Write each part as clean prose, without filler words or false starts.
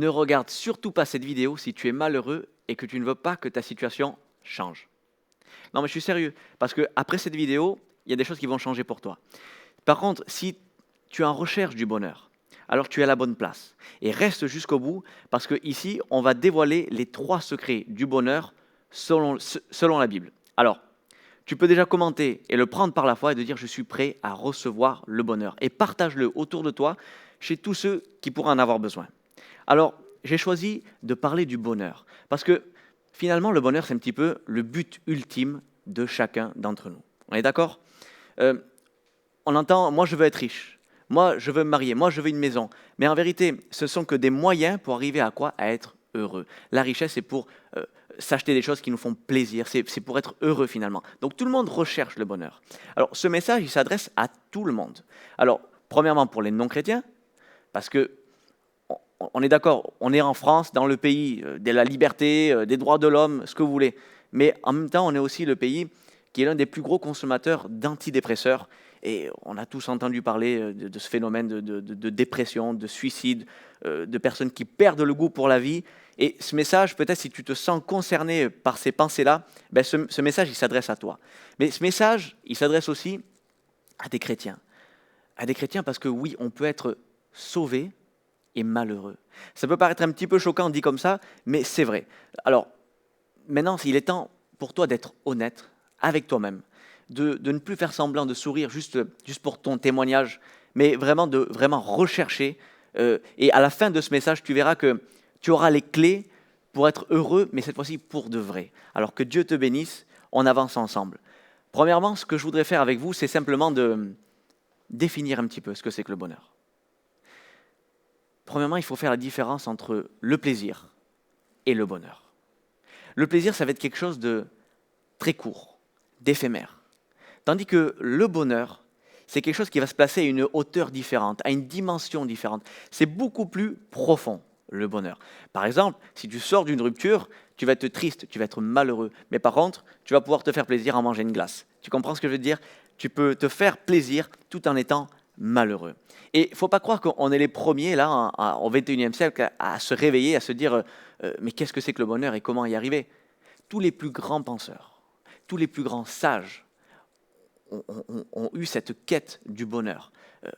ne regarde surtout pas cette vidéo si tu es malheureux et que tu ne veux pas que ta situation change. Non mais je suis sérieux, parce qu'après cette vidéo, il y a des choses qui vont changer pour toi. Par contre, si tu es en recherche du bonheur, alors tu es à la bonne place. Et reste jusqu'au bout, parce qu'ici, on va dévoiler les 3 secrets du bonheur selon la Bible. Alors, tu peux déjà commenter et le prendre par la foi et de dire je suis prêt à recevoir le bonheur. Et partage-le autour de toi, chez tous ceux qui pourraient en avoir besoin. Alors, j'ai choisi de parler du bonheur, parce que finalement, le bonheur, c'est un petit peu le but ultime de chacun d'entre nous. On est d'accord? Euh, on entend, moi je veux être riche, moi je veux me marier, moi je veux une maison. Mais en vérité, ce sont que des moyens pour arriver à quoi? À être heureux. La richesse, c'est pour s'acheter des choses qui nous font plaisir, c'est pour être heureux finalement. Donc tout le monde recherche le bonheur. Alors ce message, il s'adresse à tout le monde. Alors, premièrement pour les non-chrétiens, parce que on est d'accord, on est en France, dans le pays de la liberté, des droits de l'homme, ce que vous voulez. Mais en même temps, on est aussi le pays qui est l'un des plus gros consommateurs d'antidépresseurs. Et on a tous entendu parler de ce phénomène de dépression, de suicide, de personnes qui perdent le goût pour la vie. Et ce message, peut-être si tu te sens concerné par ces pensées-là, ben ce message, il s'adresse à toi. Mais ce message, il s'adresse aussi à des chrétiens. À des chrétiens parce que oui, on peut être sauvé et malheureux. Ça peut paraître un petit peu choquant dit comme ça, mais c'est vrai. Alors, maintenant, il est temps pour toi d'être honnête avec toi-même, de ne plus faire semblant de sourire juste pour ton témoignage, mais vraiment de vraiment rechercher. Et à la fin de ce message, tu verras que tu auras les clés pour être heureux, mais cette fois-ci pour de vrai. Alors que Dieu te bénisse, on avance ensemble. Premièrement, ce que je voudrais faire avec vous, c'est simplement de définir un petit peu ce que c'est que le bonheur. Premièrement, il faut faire la différence entre le plaisir et le bonheur. Le plaisir, ça va être quelque chose de très court, d'éphémère. Tandis que le bonheur, c'est quelque chose qui va se placer à une hauteur différente, à une dimension différente. C'est beaucoup plus profond, le bonheur. Par exemple, si tu sors d'une rupture, tu vas être triste, tu vas être malheureux. Mais par contre, tu vas pouvoir te faire plaisir en mangeant une glace. Tu comprends ce que je veux dire? Tu peux te faire plaisir tout en étant malheureux. Et il ne faut pas croire qu'on est les premiers, là, au XXIe siècle, à se réveiller, à se dire mais qu'est-ce que c'est que le bonheur et comment y arriver? Tous les plus grands penseurs, tous les plus grands sages ont eu cette quête du bonheur.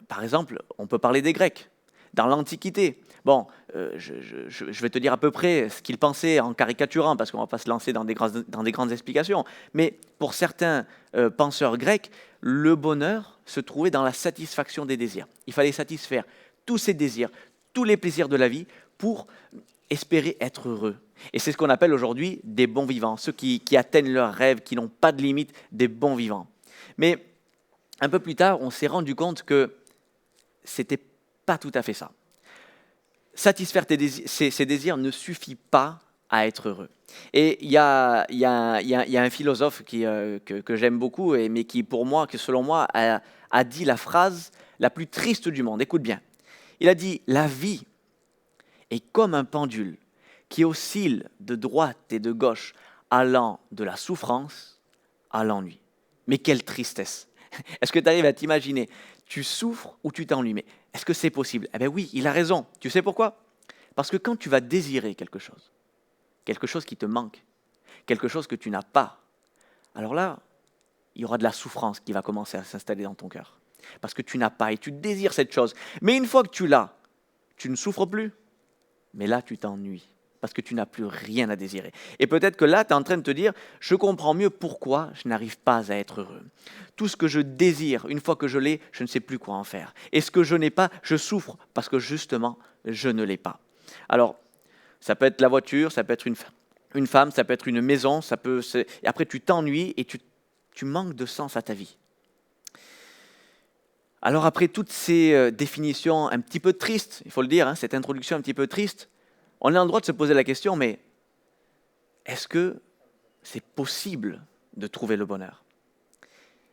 Par exemple, on peut parler des Grecs. Dans l'Antiquité, bon, je vais te dire à peu près ce qu'ils pensaient en caricaturant, parce qu'on ne va pas se lancer dans des grandes explications, mais pour certains penseurs grecs, le bonheur se trouvait dans la satisfaction des désirs. Il fallait satisfaire tous ces désirs, tous les plaisirs de la vie pour espérer être heureux. Et c'est ce qu'on appelle aujourd'hui des bons vivants, ceux qui atteignent leurs rêves, qui n'ont pas de limite, des bons vivants. Mais un peu plus tard, on s'est rendu compte que c'était pas tout à fait ça. Satisfaire ces désirs ne suffit pas à être heureux. Et il y a un philosophe que j'aime beaucoup, mais qui, pour moi, que selon moi, a dit la phrase la plus triste du monde. Écoute bien. Il a dit « La vie est comme un pendule qui oscille de droite et de gauche, allant de la souffrance à l'ennui. » Mais quelle tristesse! Est-ce que tu arrives à t'imaginer? Tu souffres ou tu t'ennuies? Mais est-ce que c'est possible? Eh bien oui, il a raison. Tu sais pourquoi? Parce que quand tu vas désirer quelque chose qui te manque, quelque chose que tu n'as pas, alors là, il y aura de la souffrance qui va commencer à s'installer dans ton cœur. Parce que tu n'as pas et tu désires cette chose. Mais une fois que tu l'as, tu ne souffres plus. Mais là, tu t'ennuies. Parce que tu n'as plus rien à désirer. Et peut-être que là, tu es en train de te dire, je comprends mieux pourquoi je n'arrive pas à être heureux. Tout ce que je désire, une fois que je l'ai, je ne sais plus quoi en faire. Et ce que je n'ai pas, je souffre parce que justement, je ne l'ai pas. Alors, ça peut être la voiture, ça peut être une femme, ça peut être une maison, et après tu t'ennuies et tu manques de sens à ta vie. Alors après toutes ces définitions un petit peu tristes, il faut le dire, cette introduction un petit peu triste, on a le droit de se poser la question, mais est-ce que c'est possible de trouver le bonheur?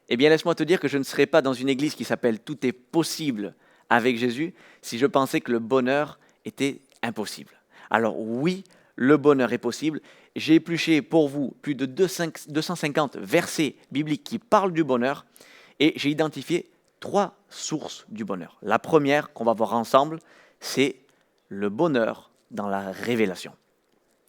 Eh bien, laisse-moi te dire que je ne serais pas dans une église qui s'appelle « Tout est possible avec Jésus » si je pensais que le bonheur était impossible. Alors oui, le bonheur est possible. J'ai épluché pour vous plus de 250 versets bibliques qui parlent du bonheur et j'ai identifié 3 sources du bonheur. La première qu'on va voir ensemble, c'est le bonheur dans la révélation.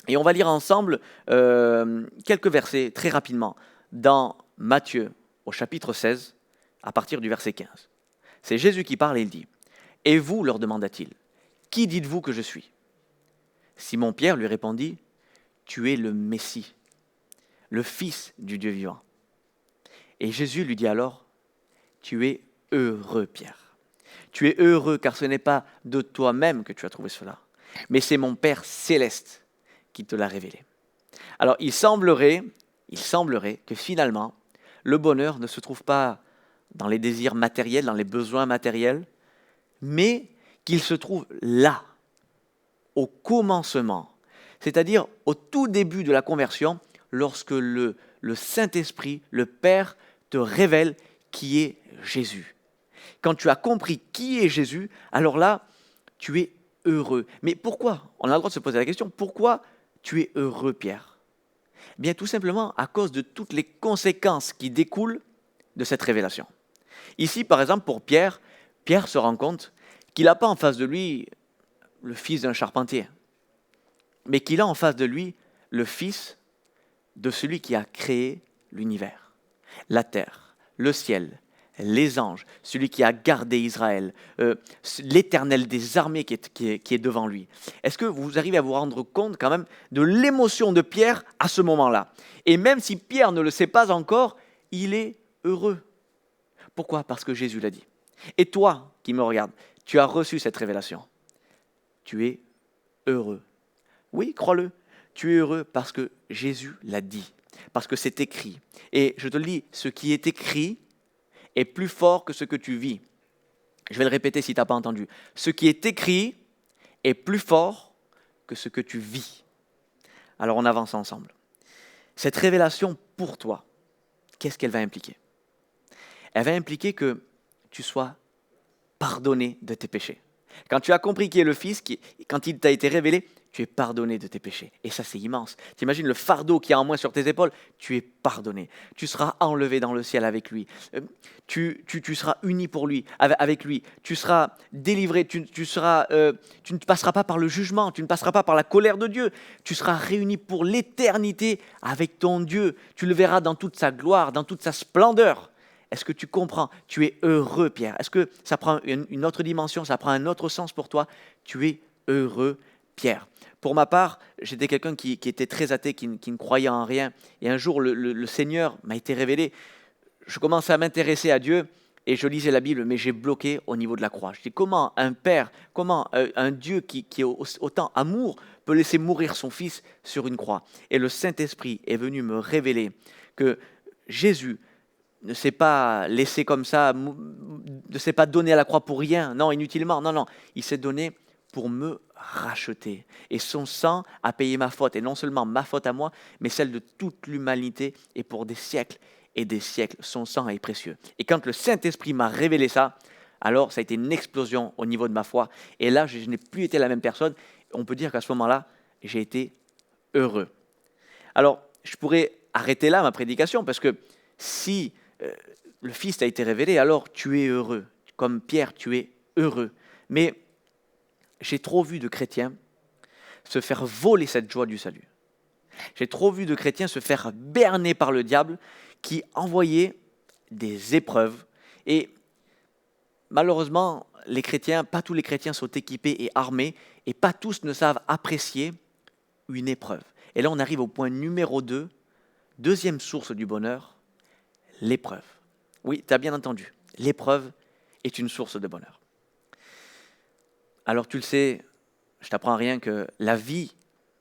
Et on va lire ensemble quelques versets très rapidement dans Matthieu au chapitre 16 à partir du verset 15. C'est Jésus qui parle et il dit « Et vous, leur demanda-t-il, qui dites-vous que je suis ?» Simon-Pierre lui répondit « Tu es le Messie, le Fils du Dieu vivant. » Et Jésus lui dit alors « Tu es heureux, Pierre. Tu es heureux car ce n'est pas de toi-même que tu as trouvé cela, mais c'est mon Père céleste qui te l'a révélé. » Alors il semblerait que finalement, le bonheur ne se trouve pas dans les désirs matériels, dans les besoins matériels, mais qu'il se trouve là, au commencement, c'est-à-dire au tout début de la conversion, lorsque le Saint-Esprit, le Père, te révèle qui est Jésus. Quand tu as compris qui est Jésus, alors là, tu es heureux. Mais pourquoi ? On a le droit de se poser la question, pourquoi tu es heureux, Pierre ? Bien, tout simplement à cause de toutes les conséquences qui découlent de cette révélation. Ici, par exemple, pour Pierre, Pierre se rend compte qu'il n'a pas en face de lui le fils d'un charpentier, mais qu'il a en face de lui le fils de celui qui a créé l'univers, la terre, le ciel, les anges, celui qui a gardé Israël, l'Éternel des armées qui est devant lui. Est-ce que vous arrivez à vous rendre compte quand même de l'émotion de Pierre à ce moment-là ? Et même si Pierre ne le sait pas encore, il est heureux. Pourquoi ? Parce que Jésus l'a dit. Et toi qui me regardes, tu as reçu cette révélation. Tu es heureux. Oui, crois-le. Tu es heureux parce que Jésus l'a dit, parce que c'est écrit. Et je te le dis, ce qui est écrit est plus fort que ce que tu vis. Je vais le répéter si tu n'as pas entendu. Ce qui est écrit est plus fort que ce que tu vis. Alors on avance ensemble. Cette révélation pour toi, qu'est-ce qu'elle va impliquer ? Elle va impliquer que tu sois pardonné de tes péchés. Quand tu as compris qui est le Fils, quand il t'a été révélé, tu es pardonné de tes péchés. Et ça, c'est immense. Tu imagines le fardeau qu'il y a en moins sur tes épaules, tu es pardonné. Tu seras enlevé dans le ciel avec lui. Tu seras uni pour lui, avec lui. Tu seras délivré. Tu ne passeras pas par le jugement. Tu ne passeras pas par la colère de Dieu. Tu seras réuni pour l'éternité avec ton Dieu. Tu le verras dans toute sa gloire, dans toute sa splendeur. Est-ce que tu comprends ? Tu es heureux, Pierre. Est-ce que ça prend une autre dimension, ça prend un autre sens pour toi ? Tu es heureux, Pierre. Pour ma part, j'étais quelqu'un qui était très athée, qui ne croyait en rien. Et un jour, le Seigneur m'a été révélé. Je commençais à m'intéresser à Dieu et je lisais la Bible, mais j'ai bloqué au niveau de la croix. Je dis comment un Père, comment un Dieu qui est autant amour peut laisser mourir son Fils sur une croix ? Et le Saint-Esprit est venu me révéler que Jésus ne s'est pas laissé comme ça, ne s'est pas donné à la croix pour rien, non, inutilement, non, il s'est donné pour me racheter. Et son sang a payé ma faute, et non seulement ma faute à moi, mais celle de toute l'humanité, et pour des siècles et des siècles, son sang est précieux. Et quand le Saint-Esprit m'a révélé ça, alors ça a été une explosion au niveau de ma foi, et là, je n'ai plus été la même personne. On peut dire qu'à ce moment-là, j'ai été heureux. Alors, je pourrais arrêter là ma prédication, parce que si le Fils t'a été révélé, alors tu es heureux. Comme Pierre, tu es heureux. Mais j'ai trop vu de chrétiens se faire voler cette joie du salut. J'ai trop vu de chrétiens se faire berner par le diable qui envoyait des épreuves. Et malheureusement, les chrétiens, pas tous les chrétiens sont équipés et armés, et pas tous ne savent apprécier une épreuve. Et là, on arrive au point numéro 2, deuxième source du bonheur, l'épreuve. Oui, tu as bien entendu. L'épreuve est une source de bonheur. Alors tu le sais, je t'apprends rien que la vie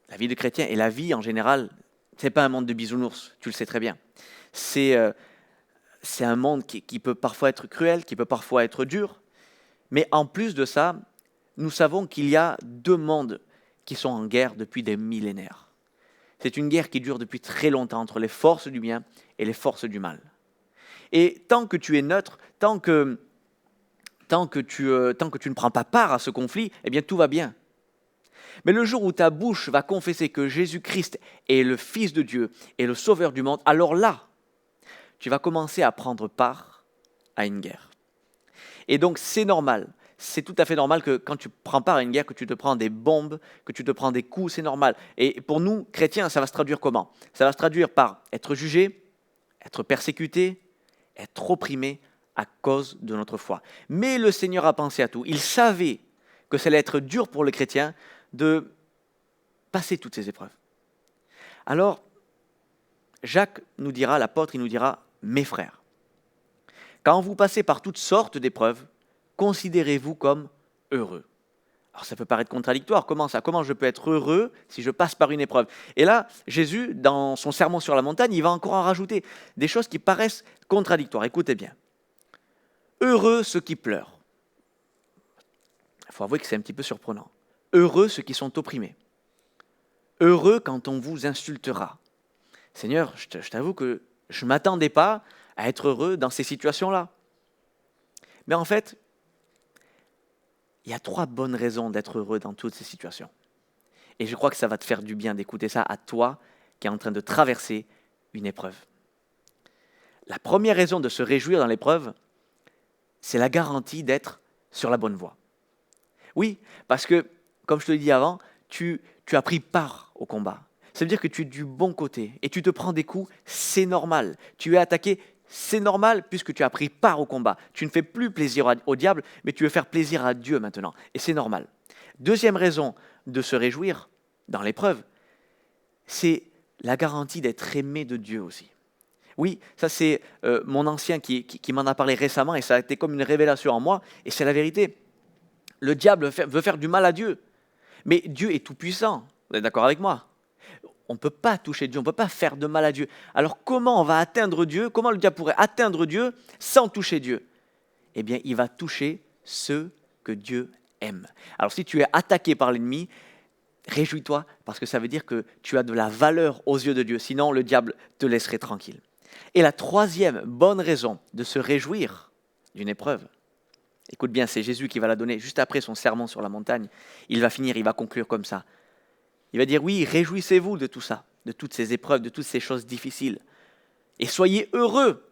de chrétien et la vie en général, c'est pas un monde de bisounours, tu le sais très bien. C'est un monde qui peut parfois être cruel, qui peut parfois être dur, mais en plus de ça, nous savons qu'il y a deux mondes qui sont en guerre depuis des millénaires. C'est une guerre qui dure depuis très longtemps entre les forces du bien et les forces du mal. Et tant que tu es neutre, tant que tu ne prends pas part à ce conflit, eh bien tout va bien. Mais le jour où ta bouche va confesser que Jésus-Christ est le Fils de Dieu et le Sauveur du monde, alors là, tu vas commencer à prendre part à une guerre. Et donc c'est normal, c'est tout à fait normal que quand tu prends part à une guerre, que tu te prends des bombes, que tu te prends des coups, c'est normal. Et pour nous, chrétiens, ça va se traduire comment? Ça va se traduire par être jugé, être persécuté, être opprimé à cause de notre foi. Mais le Seigneur a pensé à tout. Il savait que ça allait être dur pour le chrétien de passer toutes ces épreuves. Alors, Jacques nous dira, l'apôtre, il nous dira, mes frères, quand vous passez par toutes sortes d'épreuves, considérez-vous comme heureux. Alors ça peut paraître contradictoire, comment ça? Comment je peux être heureux si je passe par une épreuve? Et là, Jésus, dans son sermon sur la montagne, il va encore en rajouter des choses qui paraissent contradictoires. Écoutez bien. Heureux ceux qui pleurent. Il faut avouer que c'est un petit peu surprenant. Heureux ceux qui sont opprimés. Heureux quand on vous insultera. Seigneur, je t'avoue que je ne m'attendais pas à être heureux dans ces situations-là. Mais en fait, il y a 3 bonnes raisons d'être heureux dans toutes ces situations. Et je crois que ça va te faire du bien d'écouter ça à toi qui es en train de traverser une épreuve. La première raison de se réjouir dans l'épreuve, c'est la garantie d'être sur la bonne voie. Oui, parce que, comme je te l'ai dit avant, tu as pris part au combat. Ça veut dire que tu es du bon côté et tu te prends des coups, c'est normal. Tu es attaqué, c'est normal puisque tu as pris part au combat. Tu ne fais plus plaisir au diable, mais tu veux faire plaisir à Dieu maintenant. Et c'est normal. Deuxième raison de se réjouir dans l'épreuve, c'est la garantie d'être aimé de Dieu aussi. Oui, ça c'est mon ancien qui m'en a parlé récemment et ça a été comme une révélation en moi et c'est la vérité. Le diable veut faire du mal à Dieu, mais Dieu est tout-puissant. Vous êtes d'accord avec moi? On ne peut pas toucher Dieu, on ne peut pas faire de mal à Dieu. Alors comment on va atteindre Dieu? Comment le diable pourrait atteindre Dieu sans toucher Dieu? Eh bien, il va toucher ceux que Dieu aime. Alors si tu es attaqué par l'ennemi, réjouis-toi parce que ça veut dire que tu as de la valeur aux yeux de Dieu. Sinon, le diable te laisserait tranquille. Et la troisième bonne raison de se réjouir d'une épreuve, écoute bien, c'est Jésus qui va la donner juste après son sermon sur la montagne. Il va conclure comme ça. Il va dire, oui, réjouissez-vous de tout ça, de toutes ces épreuves, de toutes ces choses difficiles. Et soyez heureux,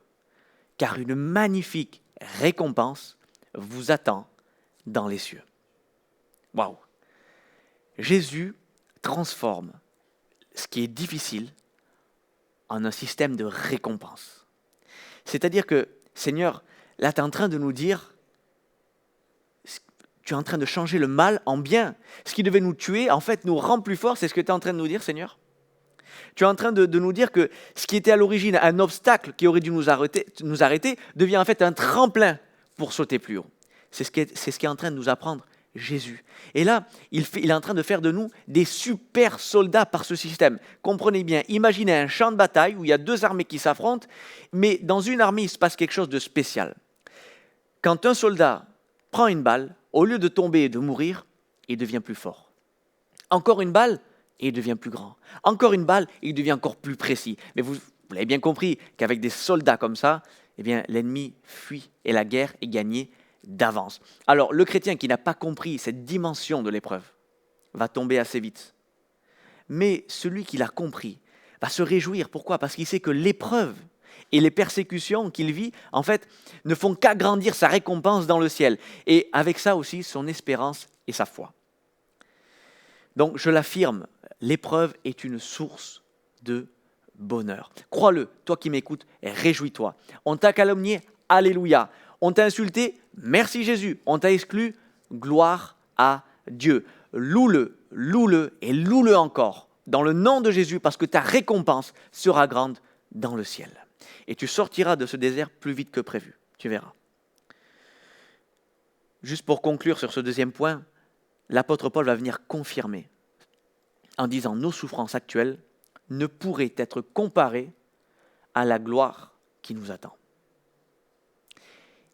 car une magnifique récompense vous attend dans les cieux. Waouh! Jésus transforme ce qui est difficile en un système de récompense. C'est-à-dire que, Seigneur, là, tu es en train de nous dire, tu es en train de changer le mal en bien. Ce qui devait nous tuer, en fait, nous rend plus forts. C'est ce que tu es en train de nous dire, Seigneur? Tu es en train de nous dire que ce qui était à l'origine un obstacle qui aurait dû nous arrêter devient en fait un tremplin pour sauter plus haut. C'est ce qu'est en train de nous apprendre Jésus. Et là, il est en train de faire de nous des super soldats par ce système. Comprenez bien, imaginez un champ de bataille où il y a 2 armées qui s'affrontent, mais dans une armée, il se passe quelque chose de spécial. Quand un soldat prend une balle, au lieu de tomber et de mourir, il devient plus fort. Encore une balle, et il devient plus grand. Encore une balle, et il devient encore plus précis. Mais vous l'avez bien compris qu'avec des soldats comme ça, eh bien, l'ennemi fuit et la guerre est gagnée d'avance. Alors, le chrétien qui n'a pas compris cette dimension de l'épreuve va tomber assez vite. Mais celui qui l'a compris va se réjouir. Pourquoi? Parce qu'il sait que l'épreuve et les persécutions qu'il vit, en fait, ne font qu'agrandir sa récompense dans le ciel. Et avec ça aussi, son espérance et sa foi. Donc, je l'affirme, l'épreuve est une source de bonheur. Crois-le, toi qui m'écoutes, réjouis-toi. On t'a calomnié, alléluia. On t'a insulté, merci Jésus. On t'a exclu, gloire à Dieu. Loue-le, loue-le et loue-le encore dans le nom de Jésus parce que ta récompense sera grande dans le ciel. Et tu sortiras de ce désert plus vite que prévu. Tu verras. Juste pour conclure sur ce deuxième point, l'apôtre Paul va venir confirmer en disant nos souffrances actuelles ne pourraient être comparées à la gloire qui nous attend.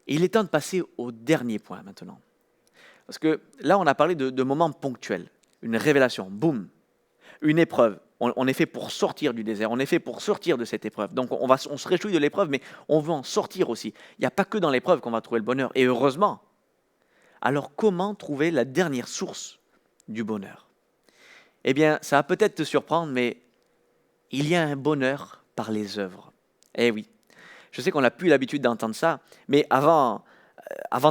Et il est temps de passer au dernier point maintenant. Parce que là, on a parlé de moments ponctuels. Une révélation, boum, une épreuve. On est fait pour sortir du désert, on est fait pour sortir de cette épreuve. Donc on se réjouit de l'épreuve, mais on veut en sortir aussi. Il n'y a pas que dans l'épreuve qu'on va trouver le bonheur, et heureusement. Alors comment trouver la dernière source du bonheur? Eh bien, ça va peut-être te surprendre, mais il y a un bonheur par les œuvres. Eh oui, je sais qu'on n'a plus l'habitude d'entendre ça, mais avant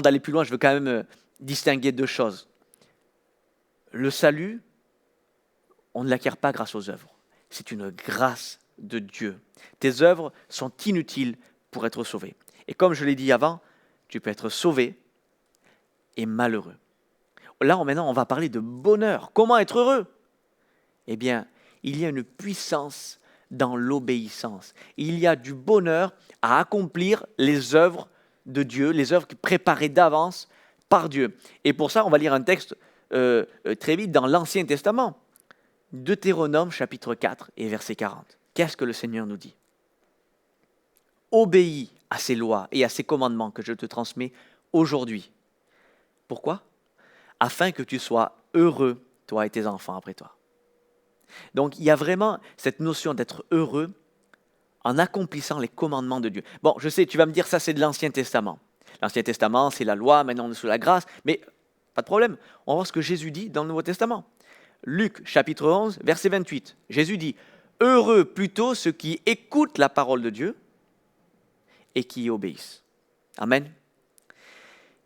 d'aller plus loin, je veux quand même distinguer deux choses. Le salut, on ne l'acquiert pas grâce aux œuvres. C'est une grâce de Dieu. Tes œuvres sont inutiles pour être sauvé. Et comme je l'ai dit avant, tu peux être sauvé et malheureux. Là, maintenant, on va parler de bonheur. Comment être heureux? Eh bien, il y a une puissance dans l'obéissance. Il y a du bonheur à accomplir les œuvres de Dieu, les œuvres préparées d'avance par Dieu. Et pour ça, on va lire un texte très vite dans l'Ancien Testament. Deutéronome chapitre 4 et verset 40. Qu'est-ce que le Seigneur nous dit? Obéis à ces lois et à ces commandements que je te transmets aujourd'hui. Pourquoi? Afin que tu sois heureux, toi et tes enfants après toi. Donc il y a vraiment cette notion d'être heureux en accomplissant les commandements de Dieu. Bon, je sais, tu vas me dire ça c'est de l'Ancien Testament. L'Ancien Testament, c'est la loi, maintenant on est sous la grâce, mais pas de problème. On va voir ce que Jésus dit dans le Nouveau Testament. Luc chapitre 11, verset 28. Jésus dit « Heureux plutôt ceux qui écoutent la parole de Dieu et qui y obéissent. » Amen.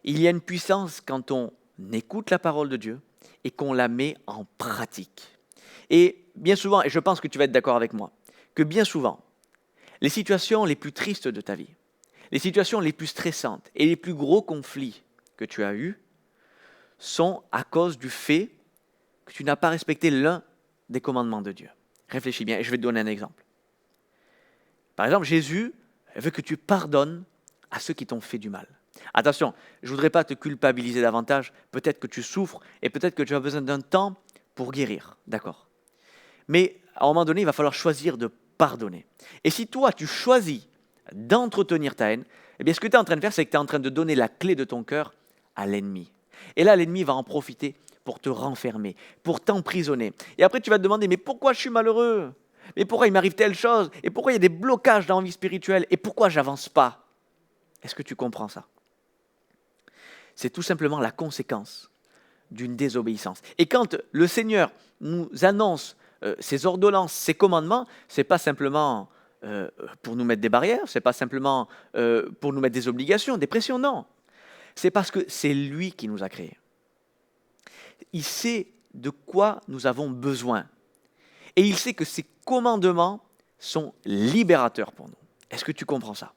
Il y a une puissance quand on écoute la parole de Dieu et qu'on la met en pratique. Et bien souvent, et je pense que tu vas être d'accord avec moi, que bien souvent, les situations les plus tristes de ta vie, les situations les plus stressantes et les plus gros conflits que tu as eus sont à cause du fait que tu n'as pas respecté l'un des commandements de Dieu. Réfléchis bien et je vais te donner un exemple. Par exemple, Jésus veut que tu pardonnes à ceux qui t'ont fait du mal. Attention, je ne voudrais pas te culpabiliser davantage. Peut-être que tu souffres et peut-être que tu as besoin d'un temps pour guérir. D'accord. Mais à un moment donné, il va falloir choisir de pardonner. Et si toi, tu choisis d'entretenir ta haine, eh bien, ce que tu es en train de faire, c'est que tu es en train de donner la clé de ton cœur à l'ennemi. Et là, l'ennemi va en profiter pour te renfermer, pour t'emprisonner. Et après, tu vas te demander, mais pourquoi je suis malheureux? Mais pourquoi il m'arrive telle chose? Et pourquoi il y a des blocages dans la vie spirituelle? Et pourquoi je n'avance pas? Est-ce que tu comprends ça? C'est tout simplement la conséquence d'une désobéissance. Et quand le Seigneur nous annonce ses ordonnances, ses commandements, ce n'est pas simplement pour nous mettre des barrières, ce n'est pas simplement pour nous mettre des obligations, des pressions, non. C'est parce que c'est lui qui nous a créés. Il sait de quoi nous avons besoin. Et il sait que ces commandements sont libérateurs pour nous. Est-ce que tu comprends ça?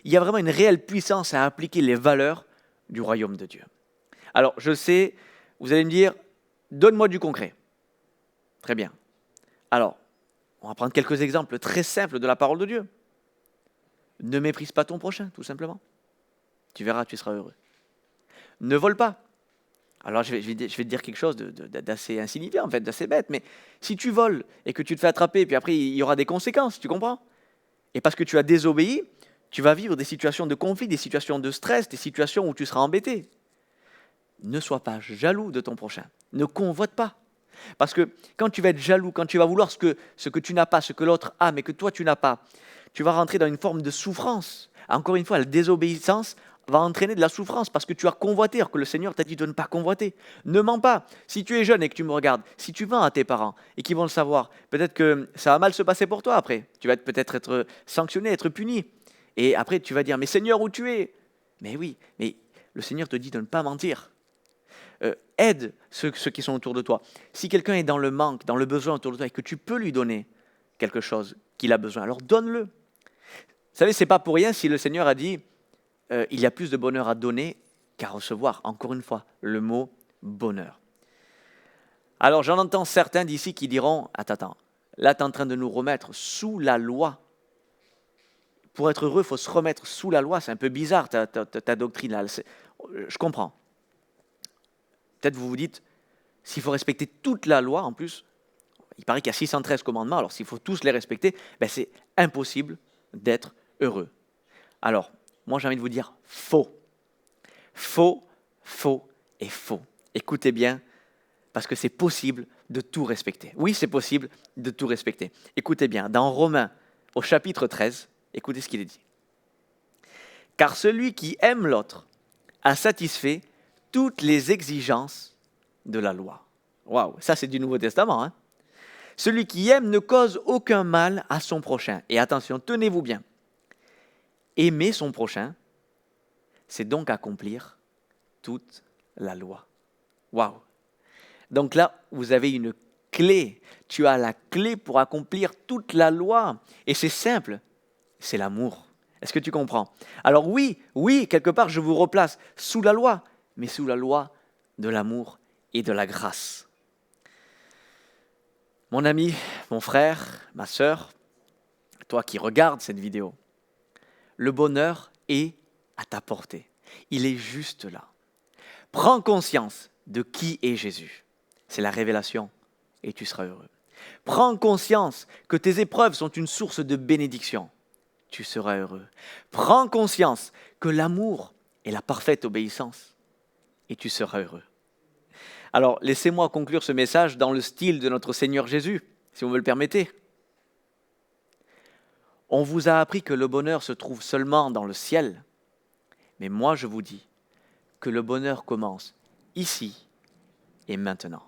Il y a vraiment une réelle puissance à appliquer les valeurs du royaume de Dieu. Alors, je sais, vous allez me dire, donne-moi du concret. Très bien. Alors, on va prendre quelques exemples très simples de la parole de Dieu. Ne méprise pas ton prochain, tout simplement. Tu verras, tu seras heureux. Ne vole pas. Alors, je vais te dire quelque chose d'assez insignifiant, en fait, d'assez bête, mais si tu voles et que tu te fais attraper, puis après, il y aura des conséquences, tu comprends? Et parce que tu as désobéi, tu vas vivre des situations de conflit, des situations de stress, des situations où tu seras embêté. Ne sois pas jaloux de ton prochain. Ne convoite pas. Parce que quand tu vas être jaloux, quand tu vas vouloir ce que tu n'as pas, ce que l'autre a, mais que toi tu n'as pas, tu vas rentrer dans une forme de souffrance. Encore une fois, la désobéissance va entraîner de la souffrance parce que tu as convoité, alors que le Seigneur t'a dit de ne pas convoiter. Ne mens pas. Si tu es jeune et que tu me regardes, si tu mens à tes parents et qu'ils vont le savoir, peut-être que ça va mal se passer pour toi après. Tu vas peut-être être sanctionné, être puni. Et après, tu vas dire, mais Seigneur, où tu es? Mais oui, mais le Seigneur te dit de ne pas mentir. Aide ceux qui sont autour de toi. Si quelqu'un est dans le manque, dans le besoin autour de toi et que tu peux lui donner quelque chose qu'il a besoin, alors donne-le. Vous savez, ce n'est pas pour rien si le Seigneur a dit il y a plus de bonheur à donner qu'à recevoir. Encore une fois, le mot bonheur. Alors j'en entends certains d'ici qui diront attends, là tu es en train de nous remettre sous la loi. Pour être heureux, il faut se remettre sous la loi. C'est un peu bizarre ta doctrine là. Je comprends. Peut-être vous vous dites, s'il faut respecter toute la loi, en plus, il paraît qu'il y a 613 commandements, alors s'il faut tous les respecter, c'est impossible d'être heureux. Alors, moi j'ai envie de vous dire, faux. Faux, faux et faux. Écoutez bien, parce que c'est possible de tout respecter. Oui, c'est possible de tout respecter. Écoutez bien, dans Romains, au chapitre 13, écoutez ce qu'il est dit. Car celui qui aime l'autre a satisfait toutes les exigences de la loi. Waouh, ça c'est du Nouveau Testament. Hein? Celui qui aime ne cause aucun mal à son prochain. Et attention, tenez-vous bien. Aimer son prochain, c'est donc accomplir toute la loi. Waouh! Donc là, vous avez une clé. Tu as la clé pour accomplir toute la loi. Et c'est simple, c'est l'amour. Est-ce que tu comprends? Alors oui, quelque part, je vous replace sous la loi, mais sous la loi de l'amour et de la grâce. Mon ami, mon frère, ma sœur, toi qui regardes cette vidéo, le bonheur est à ta portée. Il est juste là. Prends conscience de qui est Jésus. C'est la révélation et tu seras heureux. Prends conscience que tes épreuves sont une source de bénédiction. Tu seras heureux. Prends conscience que l'amour est la parfaite obéissance et tu seras heureux. Alors, laissez-moi conclure ce message dans le style de notre Seigneur Jésus, si vous me le permettez. On vous a appris que le bonheur se trouve seulement dans le ciel, mais moi je vous dis que le bonheur commence ici et maintenant.